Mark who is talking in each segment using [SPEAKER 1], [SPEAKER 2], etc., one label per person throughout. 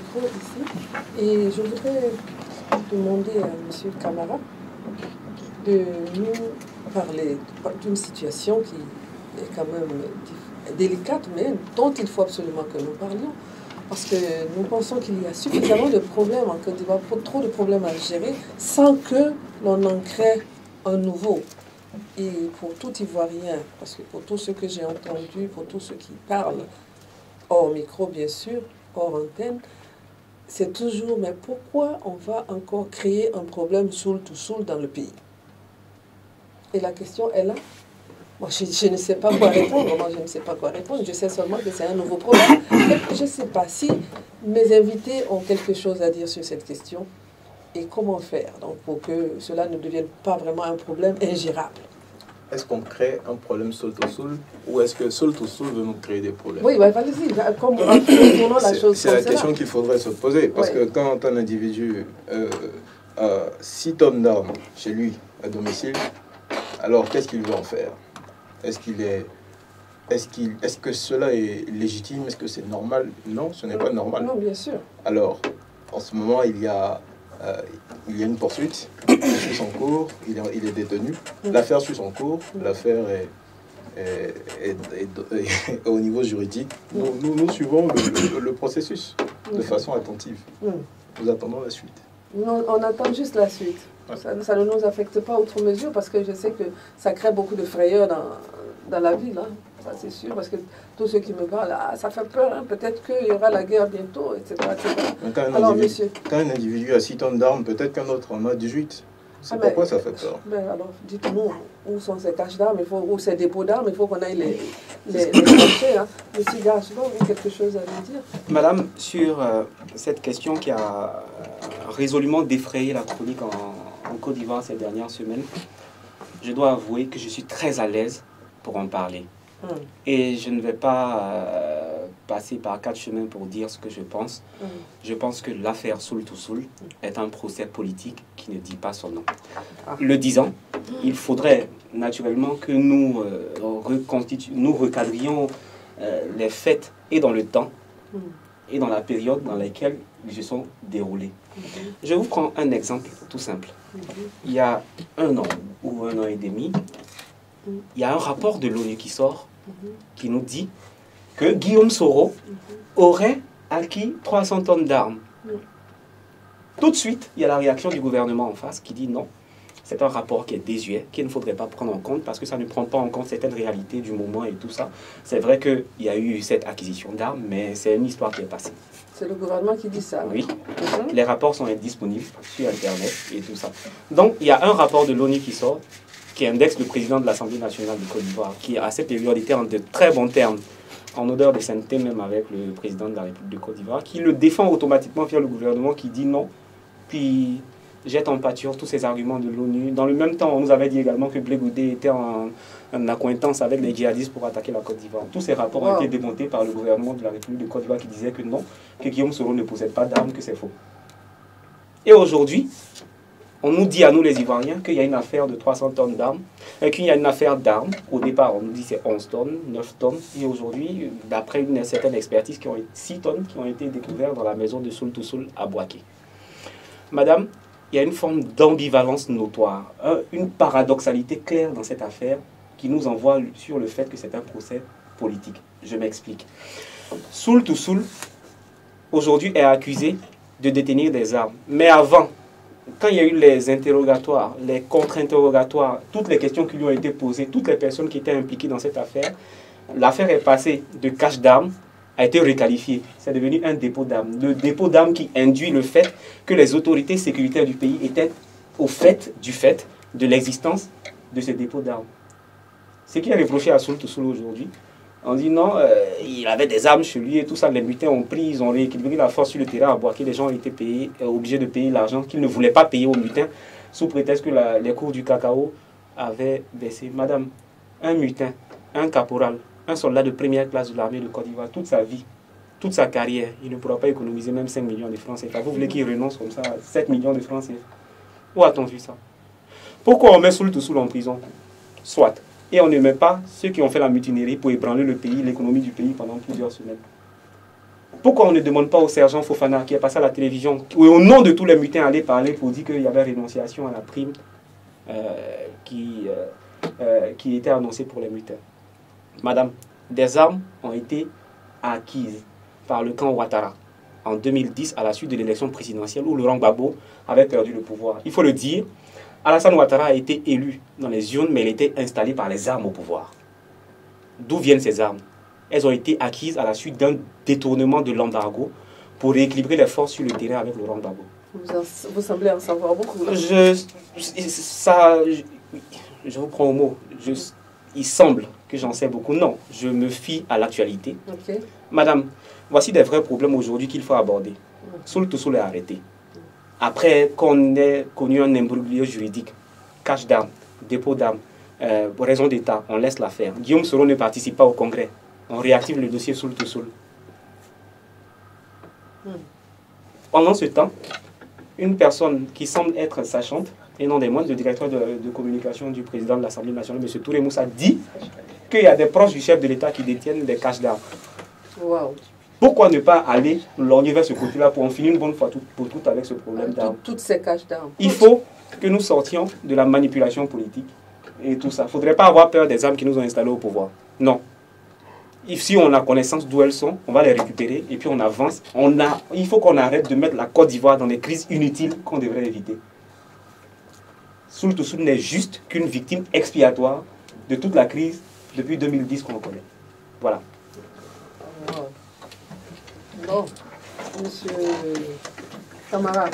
[SPEAKER 1] micro ici et je voudrais demander à M. Camara de nous parler d'une situation qui est quand même délicate, mais dont il faut absolument que nous parlions. Parce que nous pensons qu'il y a suffisamment de problèmes en Côte d'Ivoire, trop de problèmes à gérer, sans que l'on en crée un nouveau. Et pour tout Ivoirien, parce que pour tous ceux que j'ai entendus, pour tous ceux qui parlent, hors micro bien sûr, hors antenne, c'est toujours, mais pourquoi on va encore créer un problème soul to soul dans le pays? Et la question est là. Moi, je ne sais pas quoi répondre. Moi, je ne sais pas quoi répondre. Je sais seulement que c'est un nouveau problème. Et je ne sais pas si mes invités ont quelque chose à dire sur cette question et comment faire donc, pour que cela ne devienne pas vraiment un problème ingérable.
[SPEAKER 2] Est-ce qu'on crée un problème soul to soul ou est-ce que soul to soul veut nous créer des problèmes?
[SPEAKER 1] Oui, bah, allez-y.
[SPEAKER 2] C'est la question qu'il faudrait se poser. Parce que quand un individu a 6 tonnes d'armes chez lui, à domicile, alors qu'est-ce qu'il veut en faire? Est-ce que cela est légitime? Est-ce que c'est normal? Non, ce n'est pas normal.
[SPEAKER 1] Non, bien sûr.
[SPEAKER 2] Alors, en ce moment, il y a une poursuite, il suit son cours, il est détenu. L'affaire suit son cours, l'affaire est au niveau juridique. Nous suivons le processus de façon attentive. Nous attendons la suite.
[SPEAKER 1] Non, on attend juste la suite. Ça ne nous affecte pas outre mesure parce que je sais que ça crée beaucoup de frayeur dans la ville. Hein. Ça, c'est sûr, parce que tous ceux qui me parlent, ça fait peur, hein. Peut-être qu'il y aura la guerre bientôt, etc.
[SPEAKER 2] Quand un individu a 6 tonnes d'armes, peut-être qu'un autre en a 18. C'est pourquoi ça fait peur.
[SPEAKER 1] Alors, dites-nous, où sont ces caches d'armes, où ces dépôts d'armes, il faut qu'on aille les chercher. Hein. Monsieur Gache, vous avez quelque chose à nous dire?
[SPEAKER 3] Madame, sur cette question qui a résolument défrayé la chronique en Côte d'Ivoire ces dernières semaines, je dois avouer que je suis très à l'aise pour en parler. Et je ne vais pas passer par 4 chemins pour dire ce que je pense. Je pense que l'affaire Soul to Soul est un procès politique qui ne dit pas son nom. Le disant, il faudrait naturellement que nous recadrions les faits et dans le temps et dans la période dans laquelle ils se sont déroulés. Je vous prends un exemple tout simple. Il y a 1 an ou 1 an et demi, il y a un rapport de l'ONU qui sort, qui nous dit que Guillaume Soro aurait acquis 300 tonnes d'armes. Tout de suite, il y a la réaction du gouvernement en face qui dit non, c'est un rapport qui est désuet, qu'il ne faudrait pas prendre en compte parce que ça ne prend pas en compte certaines réalités du moment et tout ça. C'est vrai qu'il y a eu cette acquisition d'armes, mais c'est une histoire qui est passée.
[SPEAKER 1] C'est le gouvernement qui dit ça.
[SPEAKER 3] Oui, les rapports sont disponibles sur Internet et tout ça. Donc, il y a un rapport de l'ONU qui sort, qui indexe le président de l'Assemblée nationale de Côte d'Ivoire, qui à cette période était en de très bons termes, en odeur de sainteté même avec le président de la République de Côte d'Ivoire, qui le défend automatiquement via le gouvernement qui dit non, puis jette en pâture tous ces arguments de l'ONU. Dans le même temps, on nous avait dit également que Blé Goudé était en accointance avec les djihadistes pour attaquer la Côte d'Ivoire. Tous ces rapports ont été démontés par le gouvernement de la République de Côte d'Ivoire qui disait que non, que Guillaume Soro ne possède pas d'armes, que c'est faux. Et aujourd'hui, on nous dit à nous les Ivoiriens qu'il y a une affaire de 300 tonnes d'armes, et qu'il y a une affaire d'armes. Au départ, on nous dit c'est 11 tonnes, 9 tonnes, et aujourd'hui, d'après une certaine expertise, 6 tonnes qui ont été découvertes dans la maison de Soul to Soul à Boaké. Madame, il y a une forme d'ambivalence notoire, une paradoxalité claire dans cette affaire qui nous envoie sur le fait que c'est un procès politique. Je m'explique. Soul to Soul, aujourd'hui, est accusé de détenir des armes. Mais avant, quand il y a eu les interrogatoires, les contre-interrogatoires, toutes les questions qui lui ont été posées, toutes les personnes qui étaient impliquées dans cette affaire, l'affaire est passée de cache d'armes, a été requalifiée. C'est devenu un dépôt d'armes. Le dépôt d'armes qui induit le fait que les autorités sécuritaires du pays étaient au fait de l'existence de ce dépôt d'armes. Ce qui est reproché à Soul to Soul aujourd'hui, on dit non, il avait des armes chez lui et tout ça, les mutins ont pris, ils ont rééquilibré la force sur le terrain à Boaké, les gens ont été payés, obligés de payer l'argent qu'ils ne voulaient pas payer aux mutins, sous prétexte que les cours du cacao avaient baissé. Madame, un mutin, un caporal, un soldat de première classe de l'armée de Côte d'Ivoire, toute sa vie, toute sa carrière, il ne pourra pas économiser même 5 millions de francs CFA. Vous voulez qu'il renonce comme ça à 7 millions de francs CFA? Où a-t-on vu ça? Pourquoi on met Soul to Soul en prison? Soit. Et on ne met pas ceux qui ont fait la mutinerie pour ébranler le pays, l'économie du pays pendant plusieurs semaines. Pourquoi on ne demande pas au sergent Fofana, qui est passé à la télévision, ou au nom de tous les mutins, aller parler pour dire qu'il y avait rénonciation à la prime qui était annoncée pour les mutins? Madame, des armes ont été acquises par le camp Ouattara en 2010 à la suite de l'élection présidentielle où Laurent Gbagbo avait perdu le pouvoir. Il faut le dire, Alassane Ouattara a été élu dans les urnes, mais il était installé par les armes au pouvoir. D'où viennent ces armes? Elles ont été acquises à la suite d'un détournement de l'embargo pour rééquilibrer les forces sur le terrain avec Laurent Gbagbo.
[SPEAKER 1] Vous semblez en savoir beaucoup.
[SPEAKER 3] Je vous prends au mot. Il semble que j'en sais beaucoup. Non, je me fie à l'actualité.
[SPEAKER 1] Okay.
[SPEAKER 3] Madame, voici des vrais problèmes aujourd'hui qu'il faut aborder. Soul to Soul est arrêté. Après qu'on ait connu un imbroglio juridique, cache d'armes, dépôt d'armes, pour raison d'État, on laisse l'affaire. Guillaume Soro ne participe pas au Congrès. On réactive le dossier Soul to Soul. Pendant ce temps, une personne qui semble être sachante, et non des moindres, le directeur de communication du président de l'Assemblée nationale, M. Touré Moussa, dit qu'il y a des proches du chef de l'État qui détiennent des caches d'armes.
[SPEAKER 1] Wow.
[SPEAKER 3] Pourquoi ne pas aller lorgner vers ce côté-là pour en finir une bonne fois pour toutes avec ce problème d'armes?
[SPEAKER 1] Toutes ces caches d'armes.
[SPEAKER 3] Il faut que nous sortions de la manipulation politique et tout ça. Il ne faudrait pas avoir peur des armes qui nous ont installés au pouvoir. Non. Si on a connaissance d'où elles sont, on va les récupérer et puis on avance. Il faut qu'on arrête de mettre la Côte d'Ivoire dans des crises inutiles qu'on devrait éviter. Soul to Soul n'est juste qu'une victime expiatoire de toute la crise depuis 2010 qu'on connaît. Voilà.
[SPEAKER 1] Bon, monsieur Camara.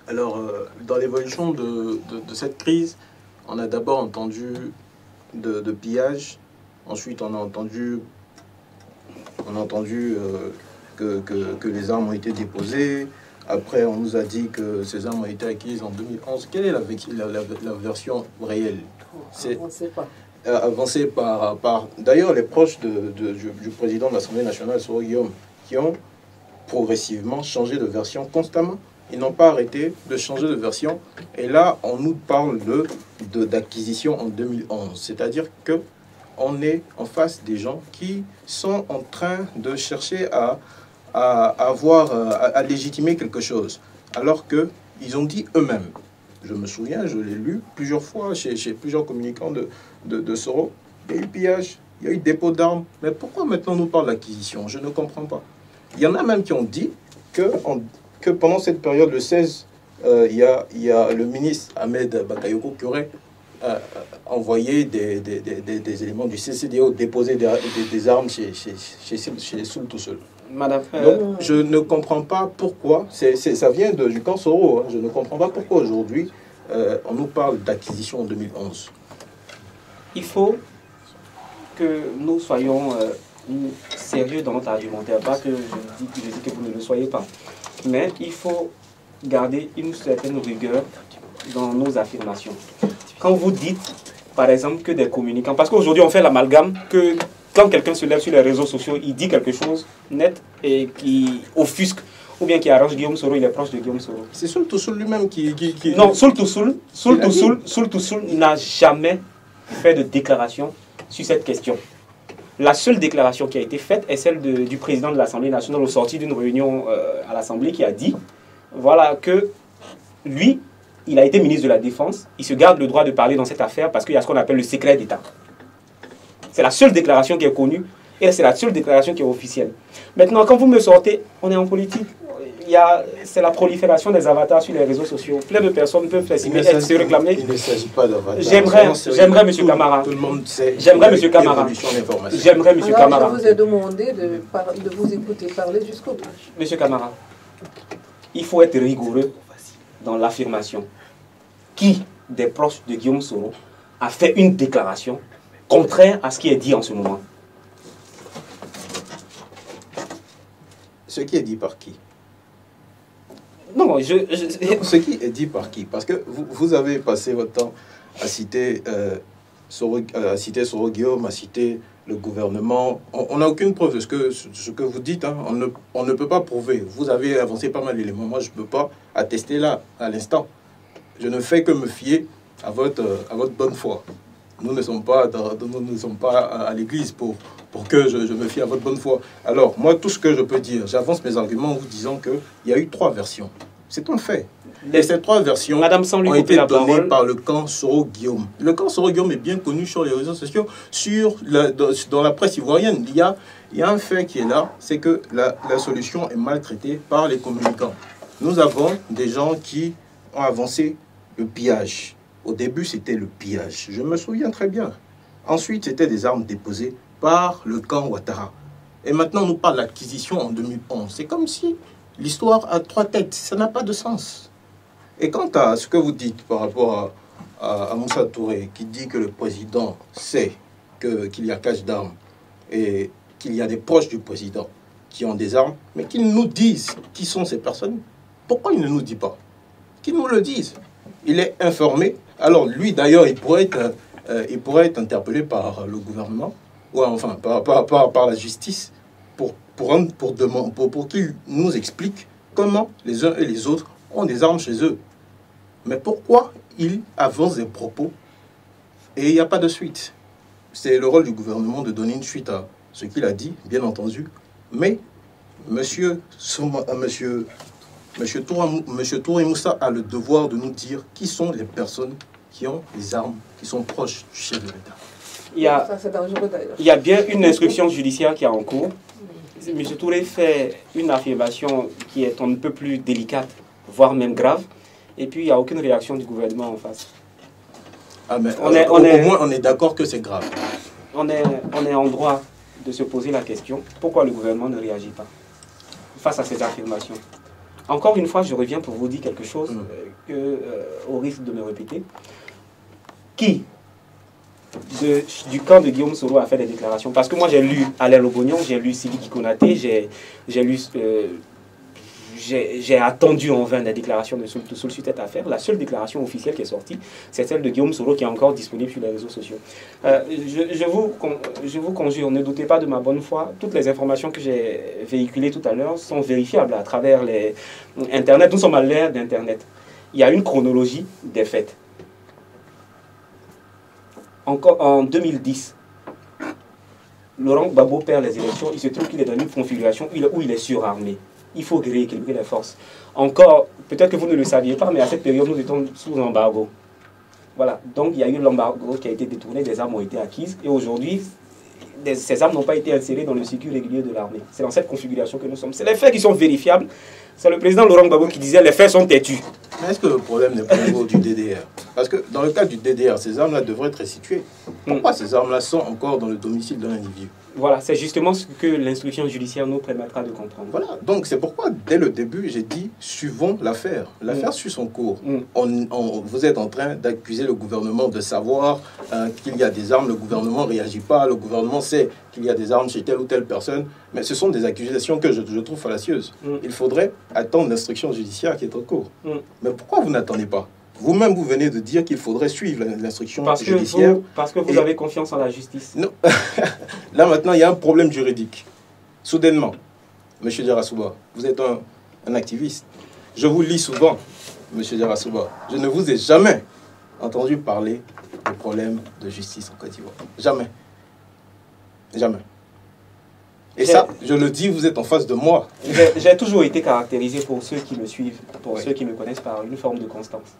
[SPEAKER 2] Alors, dans l'évolution de cette crise, on a d'abord entendu de pillage. Ensuite, on a entendu que les armes ont été déposées. Après, on nous a dit que ces armes ont été acquises en 2011. Quelle est la version réelle?
[SPEAKER 1] On ne sait pas.
[SPEAKER 2] Avancée par d'ailleurs, les proches du président de l'Assemblée nationale, Soro Guillaume, qui ont progressivement changé de version constamment. Ils n'ont pas arrêté de changer de version. Et là, on nous parle d'acquisition en 2011. C'est-à-dire que on est en face des gens qui sont en train de chercher à légitimer quelque chose, alors qu'ils ont dit eux-mêmes. Je me souviens, je l'ai lu plusieurs fois chez plusieurs communicants de Soro. Il y a eu pillage, il y a eu dépôt d'armes. Mais pourquoi maintenant on nous parle d'acquisition? Je ne comprends pas. Il y en a même qui ont dit que pendant cette période, le 16, il y a le ministre Ahmed Bakayoko qui aurait envoyé des éléments du CCDO déposer des armes chez Soul to Soul.
[SPEAKER 3] Madame,
[SPEAKER 2] donc, je ne comprends pas pourquoi, ça vient du camp Soro, hein, je ne comprends pas pourquoi aujourd'hui on nous parle d'acquisition en 2011.
[SPEAKER 3] Il faut que nous soyons sérieux dans notre argumentaire, pas que je dis que vous ne le soyez pas, mais il faut garder une certaine rigueur dans nos affirmations. Quand vous dites, par exemple, que des communicants, parce qu'aujourd'hui on fait l'amalgame que quand quelqu'un se lève sur les réseaux sociaux, il dit quelque chose net et qui offusque, ou bien qui arrange Guillaume Soro, il est proche de Guillaume Soro.
[SPEAKER 2] C'est Soul to Soul lui-même qui...
[SPEAKER 3] Non, Soul to Soul n'a jamais fait de déclaration sur cette question. La seule déclaration qui a été faite est celle du président de l'Assemblée nationale au sorti d'une réunion à l'Assemblée qui a dit, voilà, que lui, il a été ministre de la Défense, il se garde le droit de parler dans cette affaire parce qu'il y a ce qu'on appelle le secret d'État. C'est la seule déclaration qui est connue et c'est la seule déclaration qui est officielle. Maintenant, quand vous me sortez, on est en politique. C'est la prolifération des avatars sur les réseaux sociaux. Plein de personnes peuvent se réclamer.
[SPEAKER 2] Il ne s'agit pas d'avatars.
[SPEAKER 3] J'aimerais, M. Camara.
[SPEAKER 2] Tout le monde sait.
[SPEAKER 3] J'aimerais, M. Camara. J'aimerais, M. Camara.
[SPEAKER 1] Je vous ai demandé de vous écouter parler jusqu'au bout.
[SPEAKER 3] M. Camara, il faut être rigoureux dans l'affirmation. Qui des proches de Guillaume Soro a fait une déclaration contraire à ce qui est dit en ce moment?
[SPEAKER 2] Ce qui est dit par qui?
[SPEAKER 3] Non,
[SPEAKER 2] ce qui est dit par qui? Parce que vous avez passé votre temps à citer Soro Guillaume, à citer le gouvernement. On n'a aucune preuve de ce que vous dites. Hein. On ne peut pas prouver. Vous avez avancé pas mal d'éléments. Moi, je ne peux pas attester là, à l'instant. Je ne fais que me fier à votre bonne foi. Nous ne sommes pas, à l'église pour que je me fie à votre bonne foi. Alors, moi, tout ce que je peux dire, j'avance mes arguments en vous disant qu'il y a eu 3 versions. C'est un fait. Et ces 3 versions ont été données par le camp Soro-Guillaume. Le camp Soro-Guillaume est bien connu sur les réseaux sociaux, dans la presse ivoirienne. Il y a un fait qui est là, c'est que la solution est maltraitée par les communicants. Nous avons des gens qui ont avancé le pillage. Au début, c'était le pillage. Je me souviens très bien. Ensuite, c'était des armes déposées par le camp Ouattara. Et maintenant, on nous parle d'acquisition en 2011. C'est comme si l'histoire a 3 têtes. Ça n'a pas de sens. Et quant à ce que vous dites par rapport à Moussa Touré, qui dit que le président sait qu'il y a cache d'armes et qu'il y a des proches du président qui ont des armes, mais qu'ils nous disent qui sont ces personnes, pourquoi il ne nous dit pas? Qu'ils nous le disent. Il est informé. Alors lui, d'ailleurs, il pourrait être interpellé par le gouvernement, ou enfin par la justice, pour qu'il nous explique comment les uns et les autres ont des armes chez eux. Mais pourquoi il avance des propos et il n'y a pas de suite? C'est le rôle du gouvernement de donner une suite à ce qu'il a dit, bien entendu. Mais Monsieur Touré Moussa a le devoir de nous dire qui sont les personnes qui ont les armes, qui sont proches du chef de l'État.
[SPEAKER 3] Il y a bien une instruction judiciaire qui est en cours. M. Touré fait une affirmation qui est un peu plus délicate, voire même grave. Et puis, il n'y a aucune réaction du gouvernement en face.
[SPEAKER 2] Ah, mais au moins, on est d'accord que c'est grave.
[SPEAKER 3] On est en droit de se poser la question, pourquoi le gouvernement ne réagit pas face à ces affirmations? Encore une fois, je reviens pour vous dire quelque chose au risque de me répéter. Qui du camp de Guillaume Soro a fait des déclarations? Parce que moi, j'ai lu Alain Lobognon, j'ai lu Sidiki Konaté, j'ai attendu en vain des déclarations de sur cette affaire. La seule déclaration officielle qui est sortie, c'est celle de Guillaume Soro qui est encore disponible sur les réseaux sociaux. Je vous conjure, ne doutez pas de ma bonne foi. Toutes les informations que j'ai véhiculées tout à l'heure sont vérifiables à travers Internet. Nous sommes à l'ère d'Internet. Il y a une chronologie des faits. Encore en 2010, Laurent Gbagbo perd les élections. Il se trouve qu'il est dans une configuration où il est surarmé. Il faut rééquilibrer les forces. Encore, peut-être que vous ne le saviez pas, mais à cette période, nous étions sous embargo. Voilà, donc il y a eu l'embargo qui a été détourné, des armes ont été acquises, et aujourd'hui, ces armes n'ont pas été insérées dans le circuit régulier de l'armée. C'est dans cette configuration que nous sommes. C'est les faits qui sont vérifiables. C'est le président Laurent Gbagbo qui disait les faits sont têtus.
[SPEAKER 2] Mais est-ce que le problème n'est pas au niveau du DDR? Parce que dans le cas du DDR, ces armes-là devraient être restituées. Pourquoi ces armes-là sont encore dans le domicile d'un individu?
[SPEAKER 3] Voilà, c'est justement ce que l'instruction judiciaire nous permettra de comprendre.
[SPEAKER 2] Voilà, donc c'est pourquoi dès le début, j'ai dit, suivons l'affaire. L'affaire suit son cours. Vous êtes en train d'accuser le gouvernement de savoir qu'il y a des armes, le gouvernement ne réagit pas, le gouvernement sait qu'il y a des armes chez telle ou telle personne, mais ce sont des accusations que je trouve fallacieuses. Il faudrait attendre l'instruction judiciaire qui est en cours. Mais pourquoi vous n'attendez pas? Vous-même, vous venez de dire qu'il faudrait suivre l'instruction judiciaire.
[SPEAKER 3] Parce que vous avez confiance en la justice.
[SPEAKER 2] Non. Là, maintenant, il y a un problème juridique. Soudainement, M. Diarra-Souba, vous êtes un activiste. Je vous lis souvent, M. Diarra-Souba. Je ne vous ai jamais entendu parler de problème de justice en Côte d'Ivoire. Jamais. Jamais. Et ça, je le dis, vous êtes en face de moi.
[SPEAKER 3] J'ai toujours été caractérisé, pour ceux qui me suivent, pour ceux qui me connaissent, par une forme de constance.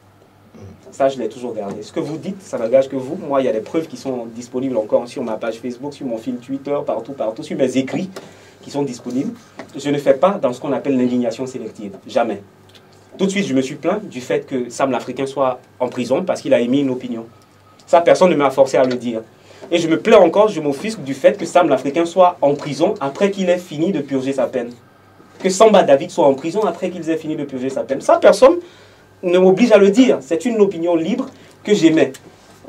[SPEAKER 3] Ça, je l'ai toujours gardé. Ce que vous dites, ça n'engage que vous. Moi, il y a des preuves qui sont disponibles encore sur ma page Facebook, sur mon fil Twitter, partout, sur mes écrits qui sont disponibles. Je ne fais pas dans ce qu'on appelle l'indignation sélective. Jamais. Tout de suite, je me suis plaint du fait que Sam l'Africain soit en prison parce qu'il a émis une opinion. Ça, personne ne m'a forcé à le dire. Et je me plains encore, je m'offusque du fait que Sam l'Africain soit en prison après qu'il ait fini de purger sa peine. Que Samba David soit en prison après qu'il ait fini de purger sa peine. Ça, personne ne m'oblige à le dire. C'est une opinion libre que j'émets.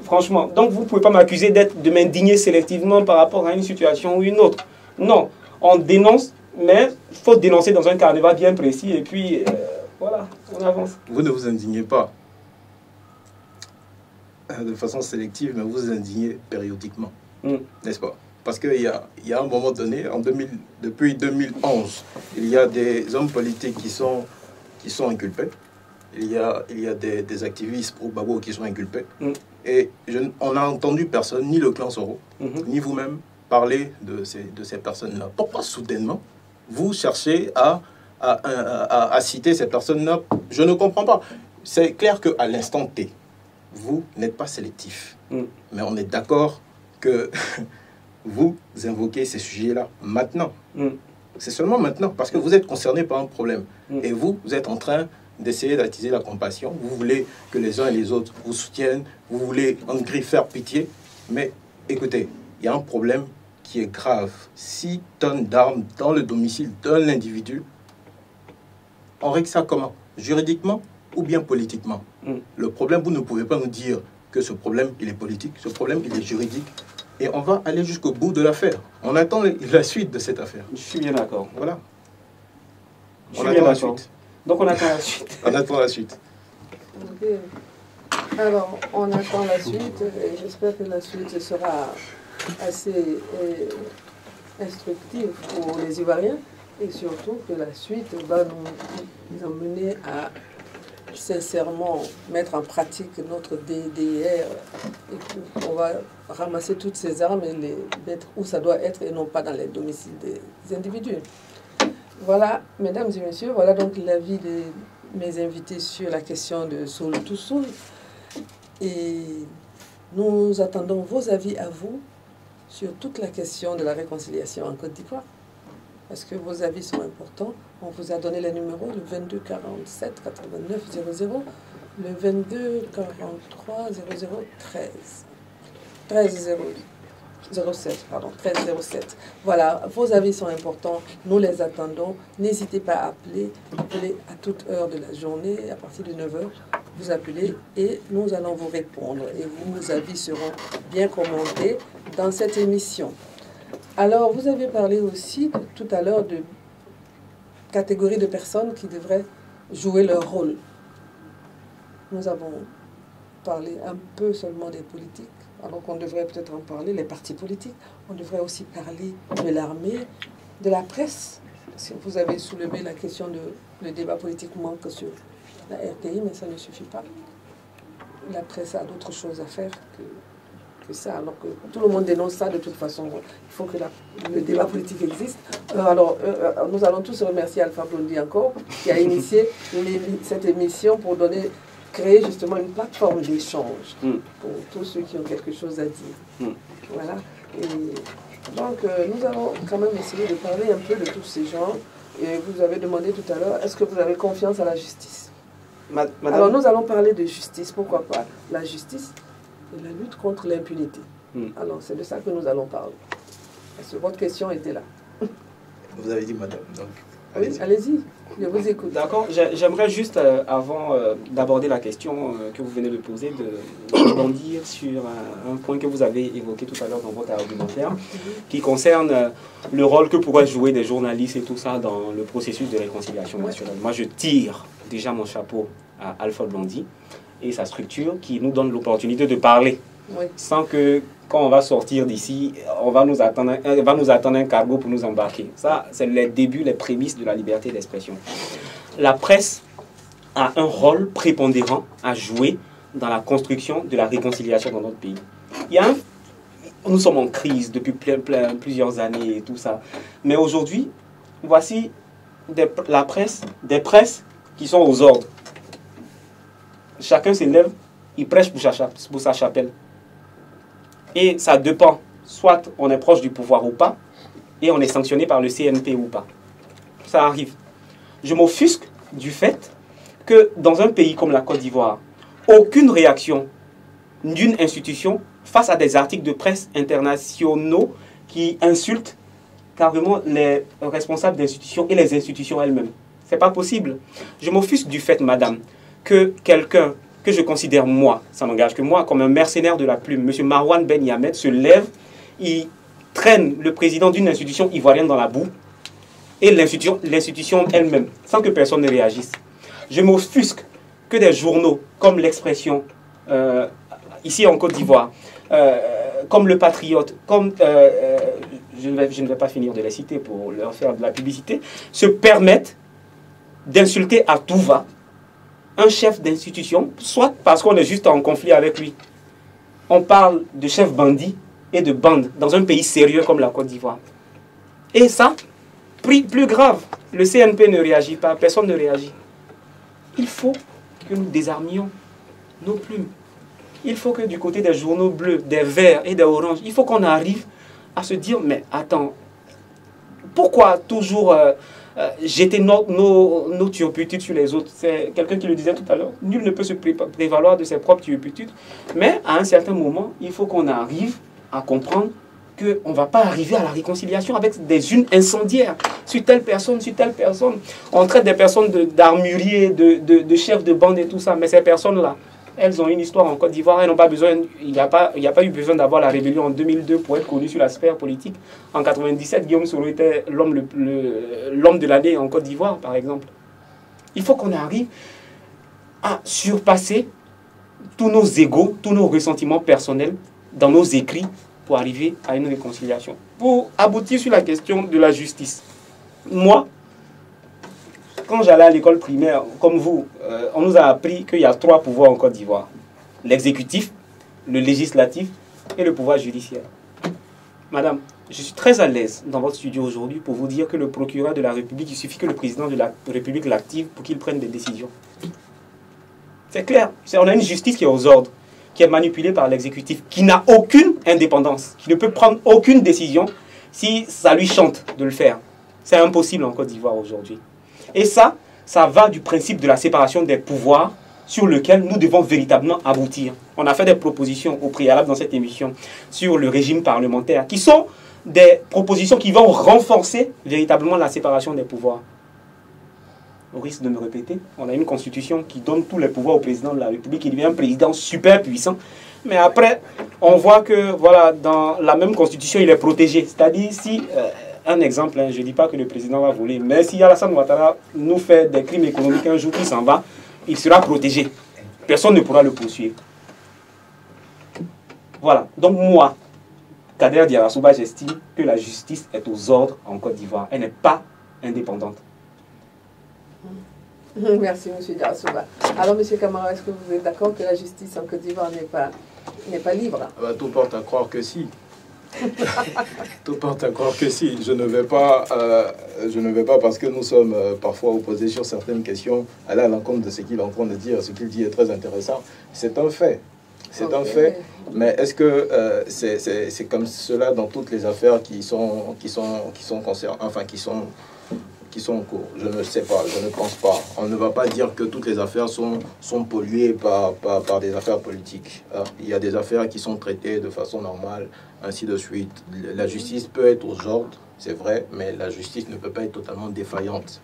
[SPEAKER 3] Franchement. Donc, vous ne pouvez pas m'accuser de m'indigner sélectivement par rapport à une situation ou une autre. Non. On dénonce, mais il faut dénoncer dans un carnaval bien précis. Et puis, voilà, on avance.
[SPEAKER 2] Vous ne vous indignez pas de façon sélective, mais vous vous indignez périodiquement. N'est-ce pas? Parce qu'il y a un moment donné, depuis 2011, il y a des hommes politiques qui sont inculpés. il y a des activistes pro-Gbagbo qui sont inculpés. Et on n'a entendu personne, ni le clan Soro, ni vous-même, parler de ces personnes-là. Pourquoi soudainement vous cherchez à citer ces personnes-là? Je ne comprends pas. C'est clair qu'à l'instant T, vous n'êtes pas sélectif. Mais on est d'accord que vous invoquez ces sujets-là maintenant. C'est seulement maintenant, parce que vous êtes concerné par un problème. Et vous êtes en train d'essayer d'attiser la compassion. Vous voulez que les uns et les autres vous soutiennent. Vous voulez, en gris, faire pitié. Mais écoutez, il y a un problème qui est grave. 6 tonnes d'armes dans le domicile d'un individu, on règle ça comment? Juridiquement ou bien politiquement? Le problème, vous ne pouvez pas nous dire que ce problème, il est politique. Ce problème, il est juridique. Et on va aller jusqu'au bout de l'affaire. On attend la suite de cette affaire.
[SPEAKER 3] Je suis bien d'accord.
[SPEAKER 2] Voilà.
[SPEAKER 3] Je suis bien d'accord. Donc on attend la suite.
[SPEAKER 2] On attend la suite.
[SPEAKER 1] Okay. Alors, on attend la suite et j'espère que la suite sera assez instructive pour les Ivoiriens et surtout que la suite va nous amener à sincèrement mettre en pratique notre DDR et qu'on va ramasser toutes ces armes et les mettre où ça doit être et non pas dans les domiciles des individus. Voilà, mesdames et messieurs, voilà donc l'avis de mes invités sur la question de Soul to Soul. Et nous attendons vos avis à vous sur toute la question de la réconciliation en Côte d'Ivoire. Parce que vos avis sont importants. On vous a donné les numéros, le 22 47 89 00, le 22 43 00 13. 13 07, pardon, 13 07. Voilà, vos avis sont importants, nous les attendons. N'hésitez pas à appeler à toute heure de la journée, à partir de 9 h, vous appelez et nous allons vous répondre. Et vos avis seront bien commentés dans cette émission. Alors, vous avez parlé aussi tout à l'heure de catégories de personnes qui devraient jouer leur rôle. Nous avons parlé un peu seulement des politiques. Alors qu'on devrait peut-être en parler, les partis politiques. On devrait aussi parler de l'armée, de la presse. Si vous avez soulevé la question de le débat politique manque sur la RTI, mais ça ne suffit pas. La presse a d'autres choses à faire que ça. Alors que tout le monde dénonce ça de toute façon. Il faut que le débat politique existe. Alors, nous allons tous remercier Alpha Blondy encore, qui a initié cette émission pour créer justement une plateforme d'échange pour tous ceux qui ont quelque chose à dire. Voilà. Et donc, nous allons quand même essayer de parler un peu de tous ces gens. Et vous avez demandé tout à l'heure, est-ce que vous avez confiance à la justice?
[SPEAKER 3] Madame...
[SPEAKER 1] Alors, nous allons parler de justice. Pourquoi pas? La justice et la lutte contre l'impunité. Alors, c'est de ça que nous allons parler. Parce que votre question était là.
[SPEAKER 2] Vous avez dit madame, donc...
[SPEAKER 1] Oui, allez-y, je vous écoute.
[SPEAKER 3] D'accord, j'aimerais juste, avant d'aborder la question que vous venez de poser, de rebondir sur un point que vous avez évoqué tout à l'heure dans votre argumentaire, qui concerne le rôle que pourraient jouer des journalistes et tout ça dans le processus de réconciliation nationale. Moi, je tire déjà mon chapeau à Alpha Blondy et sa structure qui nous donne l'opportunité de parler, sans que... Quand on va sortir d'ici, va nous attendre un cargo pour nous embarquer. Ça, c'est les débuts, les prémices de la liberté d'expression. La presse a un rôle prépondérant à jouer dans la construction de la réconciliation dans notre pays. Nous sommes en crise depuis plusieurs années et tout ça. Mais aujourd'hui, voici des presses qui sont aux ordres. Chacun s'élève, il prêche pour sa chapelle. Et ça dépend, soit on est proche du pouvoir ou pas, et on est sanctionné par le CNP ou pas. Ça arrive. Je m'offusque du fait que dans un pays comme la Côte d'Ivoire, aucune réaction d'une institution face à des articles de presse internationaux qui insultent carrément les responsables d'institutions et les institutions elles-mêmes. C'est pas possible. Je m'offusque du fait, madame, que quelqu'un que je considère, moi, ça n'engage que moi, comme un mercenaire de la plume, M. Marwan Ben Yamed se lève, il traîne le président d'une institution ivoirienne dans la boue, et l'institution elle-même, sans que personne ne réagisse. Je m'offusque que des journaux comme L'Expression, ici en Côte d'Ivoire, comme Le Patriote, comme... je ne vais pas finir de les citer pour leur faire de la publicité, se permettent d'insulter à tout va un chef d'institution, soit parce qu'on est juste en conflit avec lui. On parle de chef bandit et de bande dans un pays sérieux comme la Côte d'Ivoire. Et ça, plus grave, le CNP ne réagit pas, personne ne réagit. Il faut que nous désarmions nos plumes. Il faut que du côté des journaux bleus, des verts et des oranges, il faut qu'on arrive à se dire, mais attends, pourquoi toujours jeter nos turpitudes sur les autres? C'est quelqu'un qui le disait tout à l'heure, nul ne peut se prévaloir de ses propres turpitudes, mais à un certain moment, il faut qu'on arrive à comprendre qu'on ne va pas arriver à la réconciliation avec des unes incendiaires sur telle personne, sur telle personne. On traite des personnes d'armuriers, de chefs de bande et tout ça, mais ces personnes-là, elles ont une histoire en Côte d'Ivoire, elles n'ont pas besoin, il n'y a pas eu besoin d'avoir la rébellion en 2002 pour être connu sur la sphère politique. En 97, Guillaume Soro était l'homme de l'année en Côte d'Ivoire, par exemple. Il faut qu'on arrive à surpasser tous nos égos, tous nos ressentiments personnels dans nos écrits pour arriver à une réconciliation. Pour aboutir sur la question de la justice, moi, quand j'allais à l'école primaire, comme vous, on nous a appris qu'il y a 3 pouvoirs en Côte d'Ivoire. L'exécutif, le législatif et le pouvoir judiciaire. Madame, je suis très à l'aise dans votre studio aujourd'hui pour vous dire que le procureur de la République, il suffit que le président de la République l'active pour qu'il prenne des décisions. C'est clair. On a une justice qui est aux ordres, qui est manipulée par l'exécutif, qui n'a aucune indépendance, qui ne peut prendre aucune décision si ça lui chante de le faire. C'est impossible en Côte d'Ivoire aujourd'hui. Et ça va du principe de la séparation des pouvoirs sur lequel nous devons véritablement aboutir. On a fait des propositions au préalable dans cette émission sur le régime parlementaire, qui sont des propositions qui vont renforcer véritablement la séparation des pouvoirs. Au risque de me répéter, on a une constitution qui donne tous les pouvoirs au président de la République, il devient un président super puissant. Mais après, on voit que voilà, dans la même constitution, il est protégé. C'est-à-dire, si... un exemple, je ne dis pas que le président va voler, mais si Alassane Ouattara nous fait des crimes économiques un jour qui s'en va, il sera protégé. Personne ne pourra le poursuivre. Voilà. Donc moi, Kader Diarra-Souba, j'estime que la justice est aux ordres en Côte d'Ivoire. Elle n'est pas indépendante.
[SPEAKER 1] Merci, M. Diarra-Souba. Alors, M. Camara, est-ce que vous êtes d'accord que la justice en Côte d'Ivoire n'est pas libre?
[SPEAKER 2] Tout porte à croire que si. Tout porte à croire que si. Je ne vais pas parce que nous sommes parfois opposés sur certaines questions, aller à l'encontre de ce qu'il est en train de dire. Ce qu'il dit est très intéressant. C'est un fait. C'est un fait. Mais est-ce que c'est comme cela dans toutes les affaires qui sont en cours? Je ne sais pas, je ne pense pas. On ne va pas dire que toutes les affaires sont polluées par des affaires politiques. Il y a des affaires qui sont traitées de façon normale, ainsi de suite. La justice peut être aux ordres, c'est vrai, mais la justice ne peut pas être totalement défaillante.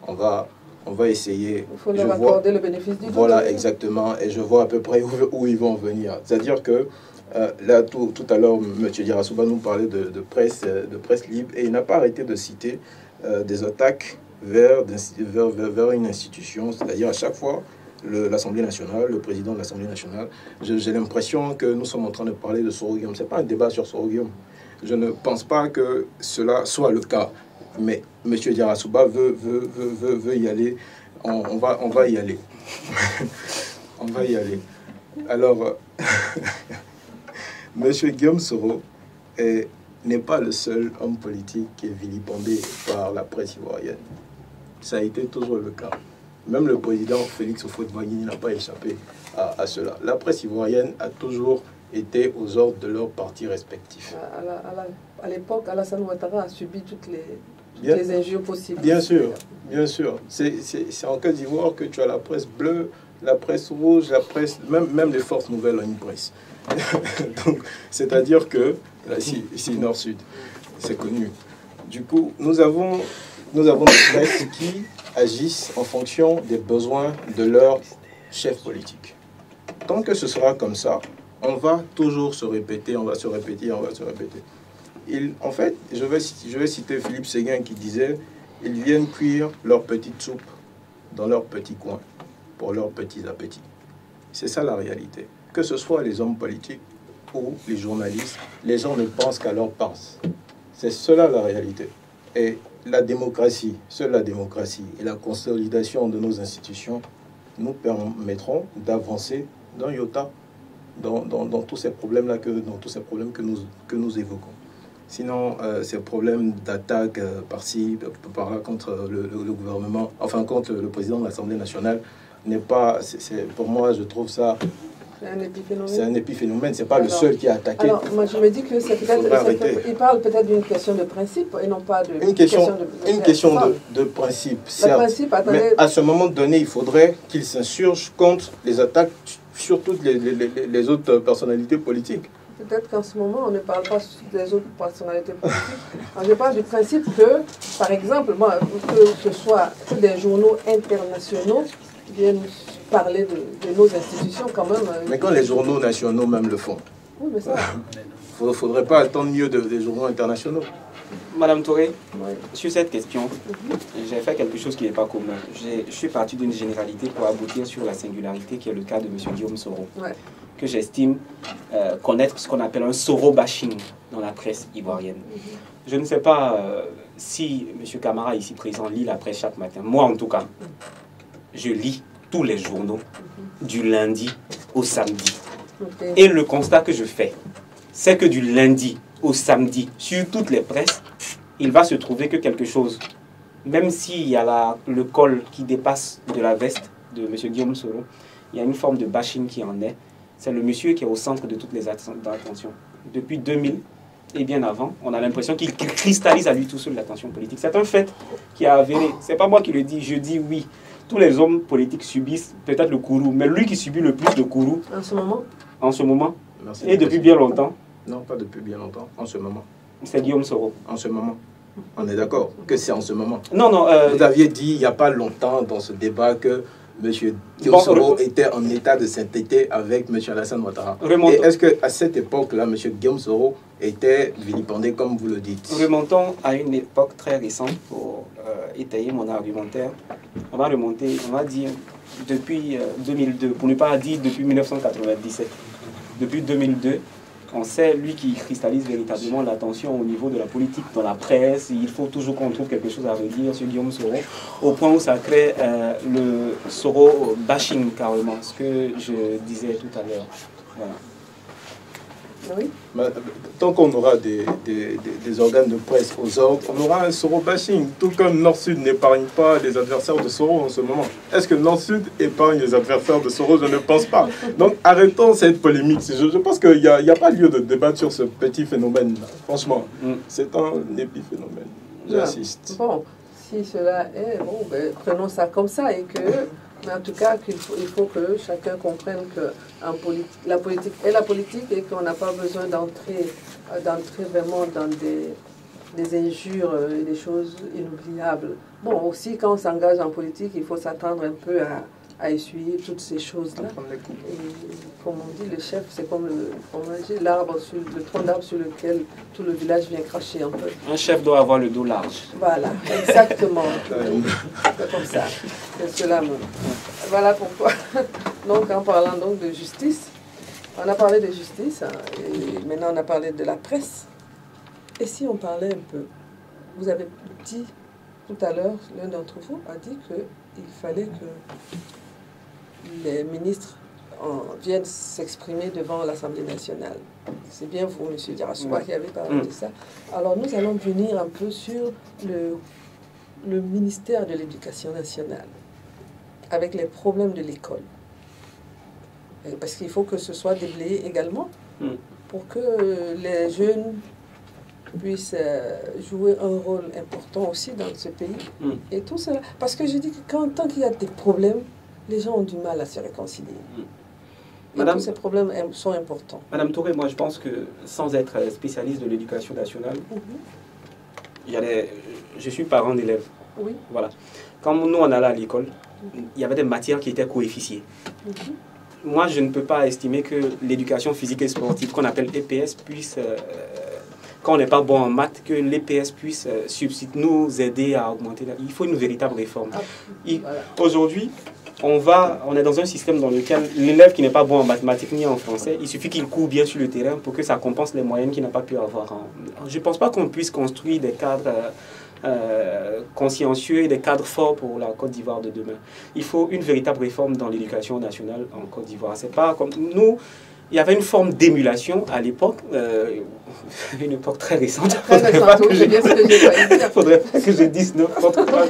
[SPEAKER 2] On va essayer.
[SPEAKER 1] Il faut leur accorder le bénéfice du doute.
[SPEAKER 2] Voilà, exactement. Et je vois à peu près où ils vont venir. C'est-à-dire que là, tout à l'heure, M. Diarra-Souba nous parlait de presse libre, et il n'a pas arrêté de citer des attaques vers une institution, c'est-à-dire à chaque fois l'Assemblée nationale, le président de l'Assemblée nationale. J'ai l'impression que nous sommes en train de parler de Soro Guillaume. Ce n'est pas un débat sur Soro Guillaume. Je ne pense pas que cela soit le cas. Mais M. Diarra-Souba veut y aller. On va y aller. On va y aller. Alors, M. Guillaume Soro n'est pas le seul homme politique qui est vilipendé par la presse ivoirienne. Ça a été toujours le cas. Même le président Félix Houphouët-Boigny n'a pas échappé à cela. La presse ivoirienne a toujours été aux ordres de leurs partis respectifs.
[SPEAKER 1] À l'époque, Alassane Ouattara a subi toutes les injures possibles.
[SPEAKER 2] Bien sûr, bien sûr. C'est en Côte d'Ivoire que tu as la presse bleue, la presse rouge, la presse... Même les forces nouvelles ont une presse. Donc, c'est-à-dire que... Là, ici, Nord-Sud, c'est connu. Du coup, nous avons des presses qui agissent en fonction des besoins de leurs chefs politiques. Tant que ce sera comme ça, on va toujours se répéter, on va se répéter. En fait, je vais citer Philippe Séguin qui disait « Ils viennent cuire leur petite soupe dans leur petit coin pour leurs petits appétits ». C'est ça la réalité. Que ce soit les hommes politiques ou les journalistes, les gens ne pensent qu'à leur pense. C'est cela la réalité. Et la démocratie, seule la démocratie et la consolidation de nos institutions nous permettront d'avancer d'un iota dans tous ces problèmes-là, dans tous ces problèmes que nous évoquons. Sinon, ces problèmes d'attaque par-ci, par-là contre le gouvernement, enfin contre le président de l'Assemblée nationale, n'est pas, pour moi, je trouve ça...
[SPEAKER 1] C'est un épiphénomène.
[SPEAKER 2] C'est un épiphénomène, c'est pas le seul qui a attaqué.
[SPEAKER 1] Alors, moi je me dis que c'est peut-être... Il parle peut-être d'une question de principe et non pas de... Une question
[SPEAKER 2] de principe, certes. Mais à ce moment donné, il faudrait qu'il s'insurge contre les attaques sur toutes les autres personnalités politiques.
[SPEAKER 1] Peut-être qu'en ce moment, on ne parle pas des autres personnalités politiques. Alors, je parle du principe que, par exemple, moi, que ce soit des journaux internationaux viennent parler de nos institutions quand même.
[SPEAKER 2] Mais quand les journaux nationaux même le font,
[SPEAKER 1] oui, mais ça...
[SPEAKER 2] il ne faudrait pas attendre mieux des journaux internationaux.
[SPEAKER 3] Madame Touré, sur cette question, j'ai fait quelque chose qui n'est pas commun. Je suis parti d'une généralité pour aboutir sur la singularité qui est le cas de M. Guillaume Soro, que j'estime connaître ce qu'on appelle un Soro-bashing dans la presse ivoirienne. Je ne sais pas si M. Camara, ici présent, lit la presse chaque matin. Moi, en tout cas, je lis tous les journaux du lundi au samedi. Et le constat que je fais, c'est que du lundi au samedi, sur toutes les presses, il va se trouver que quelque chose, même s'il y a le col qui dépasse de la veste de M. Guillaume Soro, il y a une forme de bashing qui en est. C'est le monsieur qui est au centre de toutes les attentions. Depuis 2000 et bien avant, on a l'impression qu'il cristallise à lui tout seul l'attention politique. C'est un fait qui a avéré. C'est pas moi qui le dis, je dis oui. Tous les hommes politiques subissent peut-être le courroux, mais lui qui subit le plus de courroux...
[SPEAKER 1] En ce moment?
[SPEAKER 3] En ce moment.
[SPEAKER 2] Merci.
[SPEAKER 3] Et depuis bien longtemps.
[SPEAKER 2] Non, pas depuis bien longtemps, en ce moment.
[SPEAKER 3] C'est Guillaume Soro.
[SPEAKER 2] En ce moment. On est d'accord que c'est en ce moment.
[SPEAKER 3] Non, non.
[SPEAKER 2] Vous aviez dit il n'y a pas longtemps dans ce débat que M. Guillaume Soro était en état de sainteté avec M. Alassane Ouattara. Et est-ce qu'à cette époque-là, M. Guillaume Soro était vilipendé comme vous le dites?
[SPEAKER 3] Remontons à une époque très récente pour étayer mon argumentaire. On va remonter, on va dire, depuis 2002, pour ne pas dire depuis 1997. Depuis 2002, on sait, lui qui cristallise véritablement l'attention au niveau de la politique dans la presse. Il faut toujours qu'on trouve quelque chose à redire sur Guillaume Soro, au point où ça crée le Soro bashing carrément, ce que je disais tout à l'heure. Voilà.
[SPEAKER 1] Oui.
[SPEAKER 2] Tant qu'on aura des organes de presse aux ordres, on aura un Soro bashing, tout comme Nord-Sud n'épargne pas les adversaires de Soro en ce moment. Est-ce que Nord-Sud épargne les adversaires de Soro? Je ne pense pas. Donc arrêtons cette polémique. Je pense qu'il n'y a pas lieu de débattre sur ce petit phénomène. Franchement, c'est un épiphénomène. J'insiste.
[SPEAKER 1] Bon, si cela est, bon, ben, prenons ça comme ça et que... Mais en tout cas, il faut que chacun comprenne que la politique est la politique et qu'on n'a pas besoin d'entrer vraiment dans des injures et des choses inoubliables. Bon, aussi, quand on s'engage en politique, il faut s'attendre un peu à essuyer toutes ces choses-là. Comme on dit, le chef, c'est comme le tronc d'arbre sur lequel tout le village vient cracher un peu.
[SPEAKER 3] Un chef doit avoir le dos large.
[SPEAKER 1] Voilà, exactement. C'est comme ça. C'est cela. Voilà pourquoi. Donc, en parlant donc de justice, on a parlé de justice, hein, et maintenant on a parlé de la presse. Et si on parlait un peu, vous avez dit tout à l'heure, l'un d'entre vous a dit qu'il fallait que les ministres viennent s'exprimer devant l'Assemblée nationale. C'est bien vous, M. Diarassoua, qui avez parlé de ça. Alors nous allons venir un peu sur le ministère de l'Éducation nationale, avec les problèmes de l'école. Parce qu'il faut que ce soit déblayé également, pour que les jeunes puissent jouer un rôle important aussi dans ce pays. Et tout cela. Parce que je dis que tant qu'il y a des problèmes, les gens ont du mal à se réconcilier. Et tous ces problèmes sont importants.
[SPEAKER 3] Madame Touré, moi je pense que sans être spécialiste de l'éducation nationale, je suis parent d'élèves.
[SPEAKER 1] Oui.
[SPEAKER 3] Voilà. Quand nous on allait à l'école, il y avait des matières qui étaient coefficiées. Moi je ne peux pas estimer que l'éducation physique et sportive, qu'on appelle EPS, puisse... quand on n'est pas bon en maths, que l'EPS puisse nous aider à augmenter. Il faut une véritable réforme. Aujourd'hui, on est dans un système dans lequel l'élève qui n'est pas bon en mathématiques ni en français, il suffit qu'il court bien sur le terrain pour que ça compense les moyennes qu'il n'a pas pu avoir. Je ne pense pas qu'on puisse construire des cadres consciencieux et des cadres forts pour la Côte d'Ivoire de demain. Il faut une véritable réforme dans l'éducation nationale en Côte d'Ivoire. C'est pas comme nous. Il y avait une forme d'émulation à l'époque, une époque très récente. Faudrait pas que je dise n'importe quoi.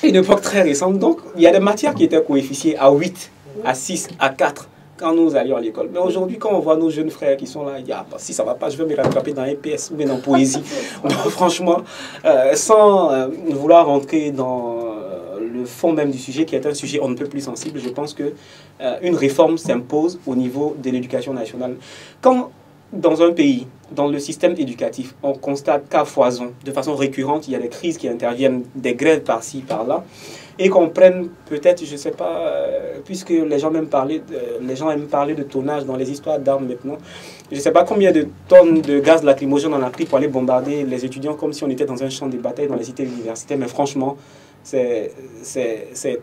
[SPEAKER 3] Une époque très récente. Donc, il y a des matières qui étaient coefficiées à 8, à 6, à 4 quand nous allions à l'école. Mais aujourd'hui, quand on voit nos jeunes frères qui sont là, ils disent ah, bah, si ça ne va pas, je vais me rattraper dans EPS ou bien en poésie. Donc, franchement, sans vouloir rentrer dans le fond même du sujet, qui est un sujet on ne peut plus sensible, je pense que une réforme s'impose au niveau de l'éducation nationale. Quand dans un pays, dans le système éducatif, on constate qu'à foison, de façon récurrente, il y a des crises qui interviennent, des grèves par-ci, par-là, et qu'on prenne peut-être, je ne sais pas, puisque les gens aiment parler de tonnage dans les histoires d'armes maintenant, je ne sais pas combien de tonnes de gaz lacrymogène on a pris pour aller bombarder les étudiants comme si on était dans un champ de bataille dans les cités universitaires, mais franchement, c'est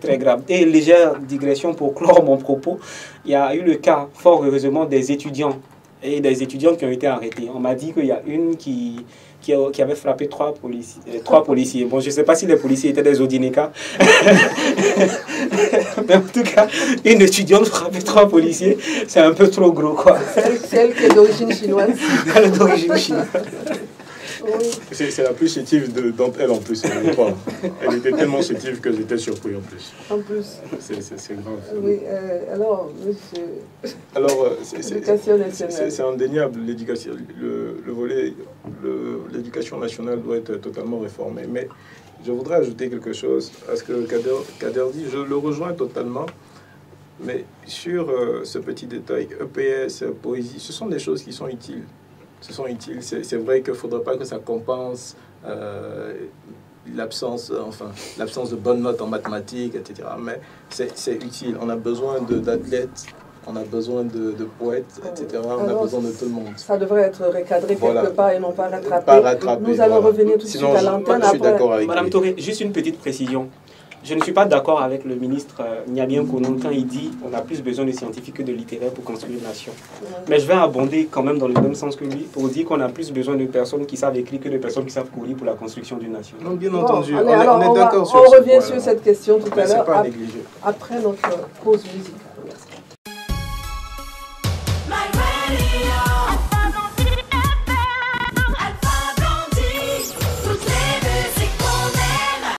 [SPEAKER 3] très grave. Et légère digression pour clore mon propos, il y a eu le cas, fort heureusement, des étudiants et des étudiantes qui ont été arrêtés. On m'a dit qu'il y a une qui avait frappé trois policiers. Bon, je ne sais pas si les policiers étaient des Odinéka. Mais en tout cas, une étudiante frappée 3 policiers, c'est un peu trop gros, quoi.
[SPEAKER 1] Celle qui est d'origine chinoise.
[SPEAKER 3] Elle est d'origine chinoise.
[SPEAKER 1] Oui.
[SPEAKER 2] C'est la plus chétive d'entre elles en plus, je crois. Elle était tellement chétive que j'étais surpris en plus.
[SPEAKER 1] En plus.
[SPEAKER 2] C'est grave.
[SPEAKER 1] Oui, alors, monsieur.
[SPEAKER 2] Alors,
[SPEAKER 1] l'éducation nationale.
[SPEAKER 2] C'est indéniable, l'éducation, le volet, l'éducation nationale doit être totalement réformée. Mais je voudrais ajouter quelque chose à ce que Kader dit, je le rejoins totalement. Mais sur ce petit détail, EPS, poésie, ce sont des choses qui sont utiles. Ce sont utiles. C'est vrai qu'il ne faudrait pas que ça compense l'absence de bonnes notes en mathématiques, etc. Mais c'est utile. On a besoin d'athlètes, on a besoin de poètes, etc. On a besoin de tout le monde. Ça
[SPEAKER 1] devrait être recadré quelque part et non pas rattrapé.
[SPEAKER 2] Pas rattrapé.
[SPEAKER 1] Nous allons revenir tout de suite à l'antenne.
[SPEAKER 2] Je suis d'accord avec
[SPEAKER 3] Madame Touré, juste une petite précision. Je ne suis pas d'accord avec le ministre Niabien Konon quand il dit qu'on a plus besoin de scientifiques que de littéraires pour construire une nation. Mais je vais abonder quand même dans le même sens que lui pour dire qu'on a plus besoin de personnes qui savent écrire que de personnes qui savent courir pour la construction d'une nation.
[SPEAKER 2] Non, bien entendu.
[SPEAKER 1] Allez, on est d'accord sur ça. On revient sur cette question tout à l'heure après notre pause musicale.